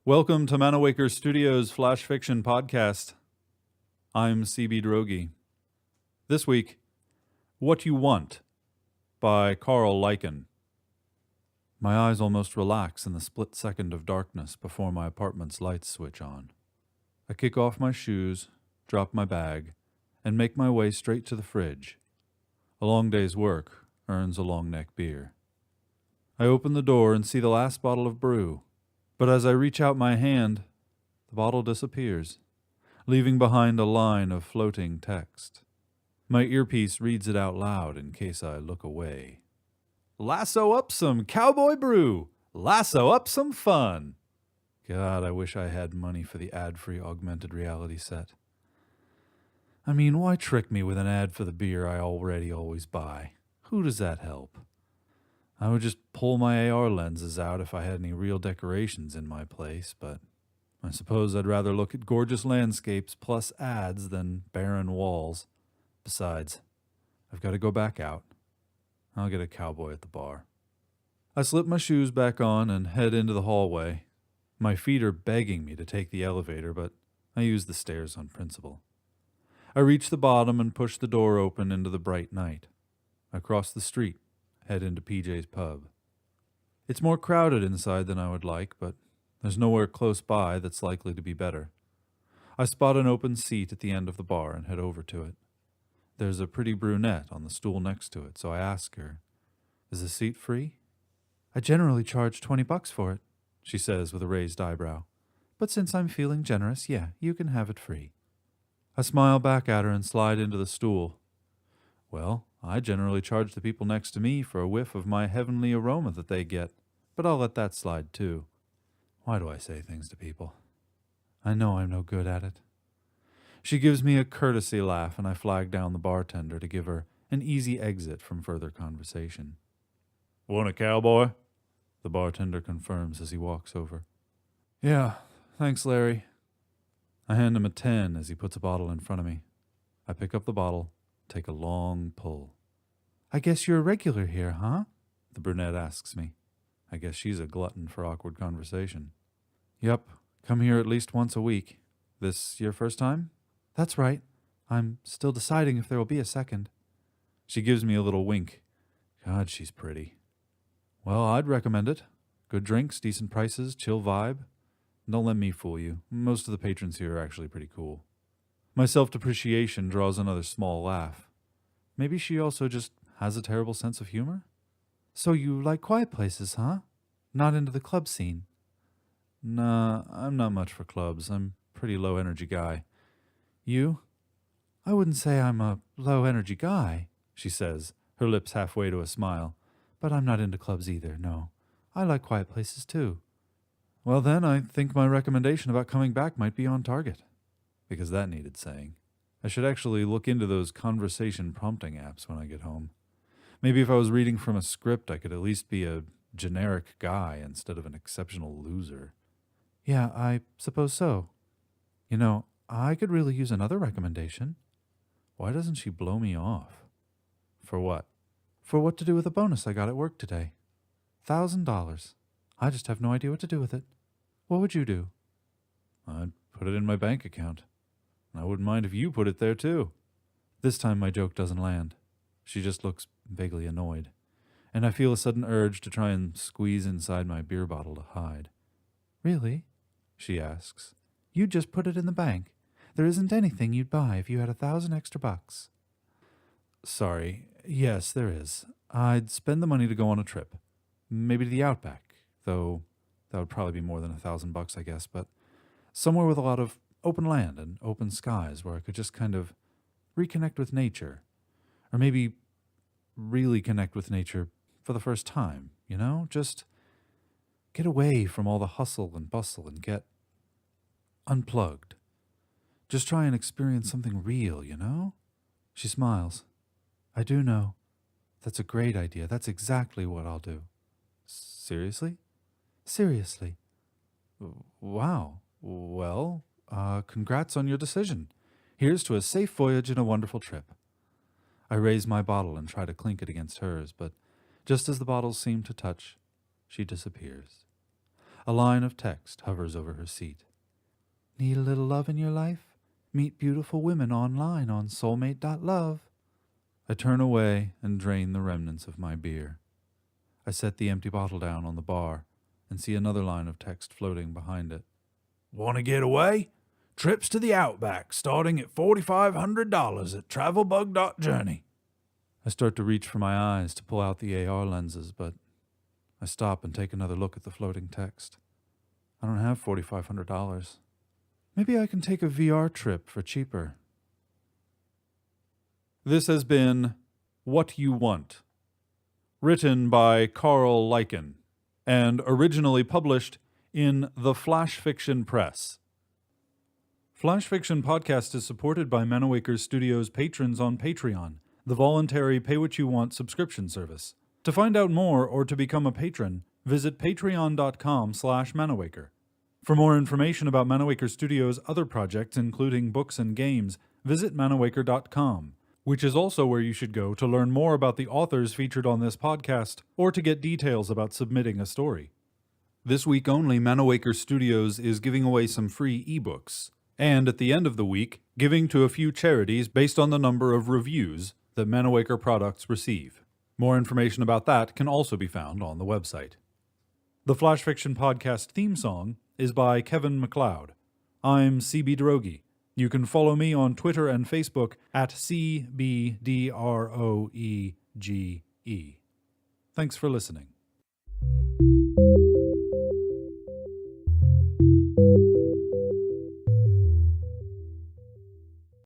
Welcome to Manawaker Studios Flash Fiction Podcast. I'm CB Drogi. This week, What You Want by Carl Lichen. My eyes almost relax in the split second of darkness before my apartment's lights switch on. I kick off my shoes, drop my bag, and make my way straight to the fridge. A long day's work earns a long neck beer. I open the door and see the last bottle of brew. But as I reach out my hand, the bottle disappears, leaving behind a line of floating text. My earpiece reads it out loud in case I look away. Lasso up some cowboy brew! Lasso up some fun! God, I wish I had money for the ad-free augmented reality set. I mean, why trick me with an ad for the beer I already always buy? Who does that help? I would just pull my AR lenses out if I had any real decorations in my place, but I suppose I'd rather look at gorgeous landscapes plus ads than barren walls. Besides, I've got to go back out. I'll get a cowboy at the bar. I slip my shoes back on and head into the hallway. My feet are begging me to take the elevator, but I use the stairs on principle. I reach the bottom and push the door open into the bright night. I cross the street, head into PJ's pub. It's more crowded inside than I would like, but there's nowhere close by that's likely to be better. I spot an open seat at the end of the bar and head over to it. There's a pretty brunette on the stool next to it, so I ask her, "Is the seat free?" "I generally charge $20 for it," she says with a raised eyebrow. "But since I'm feeling generous, yeah, you can have it free." I smile back at her and slide into the stool. "Well, I generally charge the people next to me for a whiff of my heavenly aroma that they get, but I'll let that slide too. Why do I say things to people? I know I'm no good at it." She gives me a courtesy laugh, and I flag down the bartender to give her an easy exit from further conversation. "Want a cowboy?" the bartender confirms as he walks over. "Yeah, thanks, Larry." I hand him a 10 as he puts a bottle in front of me. I pick up the bottle, take a long pull. "I guess you're a regular here, huh?" the brunette asks me. I guess she's a glutton for awkward conversation. "Yep, come here at least once a week. This your first time?" "That's right. I'm still deciding if there will be a second." She gives me a little wink. God, she's pretty. "Well, I'd recommend it. Good drinks, decent prices, chill vibe. Don't let me fool you. Most of the patrons here are actually pretty cool." My self-depreciation draws another small laugh. Maybe she also just has a terrible sense of humor? "So you like quiet places, huh? Not into the club scene?" "Nah, I'm not much for clubs. I'm a pretty low-energy guy. You?" "I wouldn't say I'm a low-energy guy," she says, her lips halfway to a smile. "But I'm not into clubs either, no. I like quiet places too." Well then, I think my recommendation about coming back might be on target. Because that needed saying. I should actually look into those conversation prompting apps when I get home. Maybe if I was reading from a script, I could at least be a generic guy instead of an exceptional loser. "Yeah, I suppose so. You know, I could really use another recommendation." Why doesn't she blow me off? For what? "For what to do with a bonus I got at work today. $1,000. I just have no idea what to do with it. What would you do?" "I'd put it in my bank account. I wouldn't mind if you put it there too." This time my joke doesn't land. She just looks vaguely annoyed, and I feel a sudden urge to try and squeeze inside my beer bottle to hide. "Really?" she asks. "You'd just put it in the bank. There isn't anything you'd buy if you had 1,000 extra bucks." "Sorry. Yes, there is. I'd spend the money to go on a trip. Maybe to the Outback, though that would probably be more than $1,000, I guess, but somewhere with a lot of open land and open skies where I could just kind of reconnect with nature. Or maybe really connect with nature for the first time, you know? Just get away from all the hustle and bustle and get unplugged. Just try and experience something real, you know?" She smiles. "I do know. That's a great idea. That's exactly what I'll do." "Seriously?" "Seriously." "Wow. Well, congrats on your decision. Here's to a safe voyage and a wonderful trip." I raise my bottle and try to clink it against hers, but just as the bottles seem to touch, she disappears. A line of text hovers over her seat. Need a little love in your life? Meet beautiful women online on soulmate.love. I turn away and drain the remnants of my beer. I set the empty bottle down on the bar and see another line of text floating behind it. Want to get away? Trips to the Outback starting at $4,500 at travelbug.journey. I start to reach for my eyes to pull out the AR lenses, but I stop and take another look at the floating text. I don't have $4,500. Maybe I can take a VR trip for cheaper. This has been What You Want, written by Carl Lichen, and originally published in the Flash Fiction Press. Flash Fiction Podcast is supported by Manawaker Studios patrons on Patreon, the voluntary pay-what-you-want subscription service. To find out more or to become a patron, visit patreon.com/Manawaker. For more information about Manawaker Studios' other projects, including books and games, visit manawaker.com, which is also where you should go to learn more about the authors featured on this podcast or to get details about submitting a story. This week only, Manawaker Studios is giving away some free ebooks, and at the end of the week, giving to a few charities based on the number of reviews that Manawaker products receive. More information about that can also be found on the website. The Flash Fiction Podcast theme song is by Kevin MacLeod. I'm CB Droege. You can follow me on Twitter and Facebook at CBDROEGE. Thanks for listening.